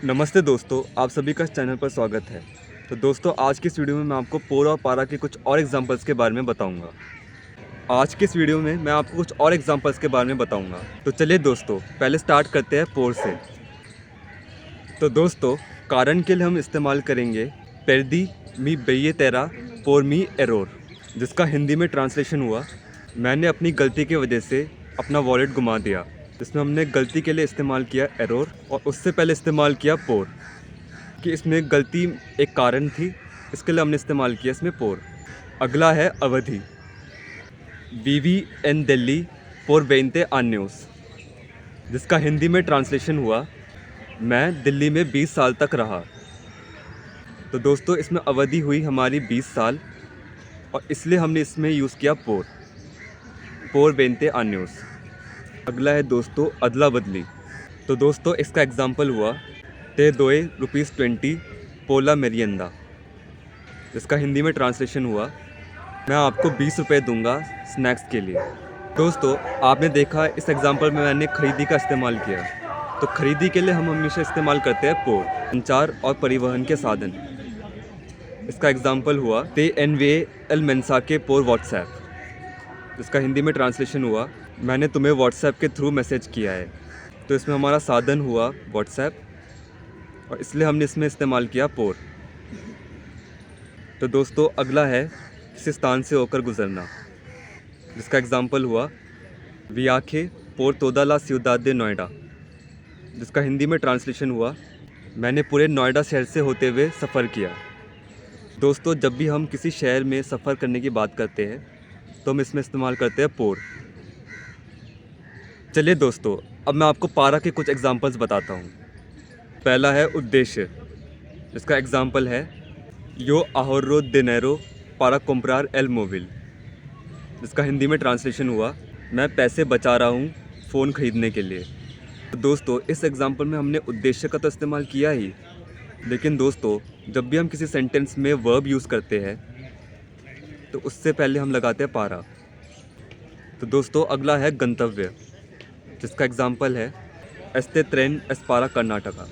नमस्ते दोस्तों, आप सभी का इस चैनल पर स्वागत है। तो दोस्तों, आज की इस वीडियो में मैं आपको पोर और पारा के कुछ और एग्जांपल्स के बारे में बताऊंगा। आज के इस वीडियो में मैं आपको कुछ और एग्जांपल्स के बारे में बताऊंगा। तो चलिए दोस्तों, पहले स्टार्ट करते हैं पोर से। तो दोस्तों, कारण के लिए हम इस्तेमाल करेंगे पेर्दी मी बेये तेरा पोर मी एरोर, जिसका हिंदी में ट्रांसलेशन हुआ मैंने अपनी गलती की वजह से अपना वॉलेट गुमा दिया। जिसमें हमने गलती के लिए इस्तेमाल किया एरोर और उससे पहले इस्तेमाल किया पोर, कि इसमें गलती एक कारण थी, इसके लिए हमने इस्तेमाल किया इसमें पोर। अगला है अवधि, वीवी एन दिल्ली पोर 20 años, जिसका हिंदी में ट्रांसलेशन हुआ मैं दिल्ली में 20 साल तक रहा। तो दोस्तों, इसमें अवधि हुई हमारी 20 साल और इसलिए हमने इसमें यूज़ किया पोर 20 años। अगला है दोस्तों अदला बदली। तो दोस्तों, इसका एग्जाम्पल हुआ ते दोए ₹20 पोला मेरियंदा, जिसका हिंदी में ट्रांसलेशन हुआ मैं आपको 20 रुपये दूंगा स्नैक्स के लिए। दोस्तों, आपने देखा इस एग्जाम्पल में मैंने खरीदी का इस्तेमाल किया। तो खरीदी के लिए हम हमेशा इस्तेमाल करते हैं पोर, संचार और परिवहन के साधन। इसका एग्जाम्पल हुआ ते एनवे एल मेंसाके पोर व्हाट्सएप, जिसका हिंदी में ट्रांसलेशन हुआ मैंने तुम्हें व्हाट्सएप के थ्रू मैसेज किया है। तो इसमें हमारा साधन हुआ व्हाट्सएप और इसलिए हमने इसमें इस्तेमाल किया पोर। तो दोस्तों, अगला है किसी स्थान से होकर गुजरना, जिसका एग्जाम्पल हुआ वियाखे पोर तोदा ला सिउदाद दे नोएडा, जिसका हिंदी में ट्रांसलेशन हुआ मैंने पूरे नोएडा शहर से होते हुए सफ़र किया। दोस्तों, जब भी हम किसी शहर में सफ़र करने की बात करते हैं तो हम इसमें इस्तेमाल करते हैं पोर। चलिए दोस्तों, अब मैं आपको पारा के कुछ एग्जांपल्स बताता हूँ। पहला है उद्देश्य, जिसका एग्जांपल है यो ahorro dinero para comprar el móvil, जिसका हिंदी में ट्रांसलेशन हुआ मैं पैसे बचा रहा हूँ फ़ोन ख़रीदने के लिए। तो दोस्तों, इस एग्जांपल में हमने उद्देश्य का तो इस्तेमाल किया ही, लेकिन दोस्तों जब भी हम किसी सेंटेंस में वर्ब यूज़ करते हैं तो उससे पहले हम लगाते हैं पारा। तो दोस्तों, अगला है गंतव्य, जिसका एग्जाम्पल है एस्ते ट्रेन एस्पारा कर्नाटका,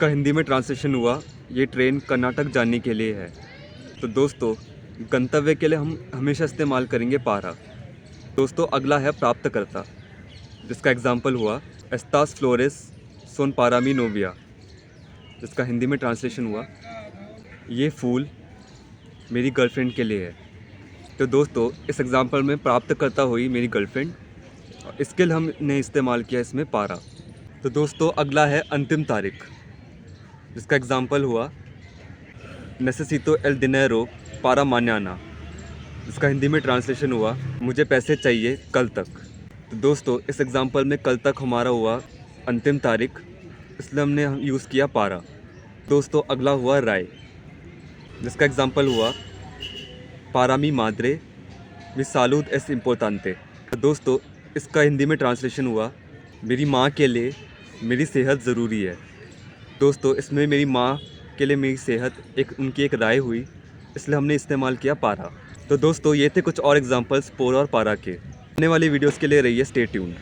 का हिंदी में ट्रांसलेशन हुआ ये ट्रेन कर्नाटक जाने के लिए है। तो दोस्तों, गंतव्य के लिए हम हमेशा इस्तेमाल करेंगे पारा। दोस्तों, अगला है प्राप्तकर्ता, जिसका एग्जाम्पल हुआ एस्तास फ्लोरेस सोन पारामी नोविया, जिसका हिंदी में ट्रांसलेशन हुआ ये फूल मेरी गर्लफ्रेंड के लिए है। तो दोस्तों, इस एग्जाम्पल में प्राप्तकर्ता हुई मेरी गर्लफ्रेंड और इसके लिए हमने इस्तेमाल किया इसमें पारा। तो दोस्तों, अगला है अंतिम तारीख, जिसका एग्जाम्पल हुआ नेसेसितो एल दिनेरो पारा मान्याना, जिसका हिंदी में ट्रांसलेशन हुआ मुझे पैसे चाहिए कल तक। तो दोस्तों, इस एग्जाम्पल में कल तक हमारा हुआ अंतिम तारीख, इसलिए हमने यूज़ किया पारा। दोस्तों, अगला हुआ राय, जिसका एग्जाम्पल हुआ पारा मी माद्रे मी सालूद एस इम्पोर्टान्ते। तो दोस्तों, इसका हिंदी में ट्रांसलेशन हुआ मेरी माँ के लिए मेरी सेहत ज़रूरी है। दोस्तों, इसमें मेरी माँ के लिए मेरी सेहत उनकी एक राय हुई, इसलिए हमने इस्तेमाल किया पारा। तो दोस्तों, ये थे कुछ और एग्जांपल्स पोर और पारा के। आने वाली वीडियोस के लिए रहिए स्टे ट्यून्ड।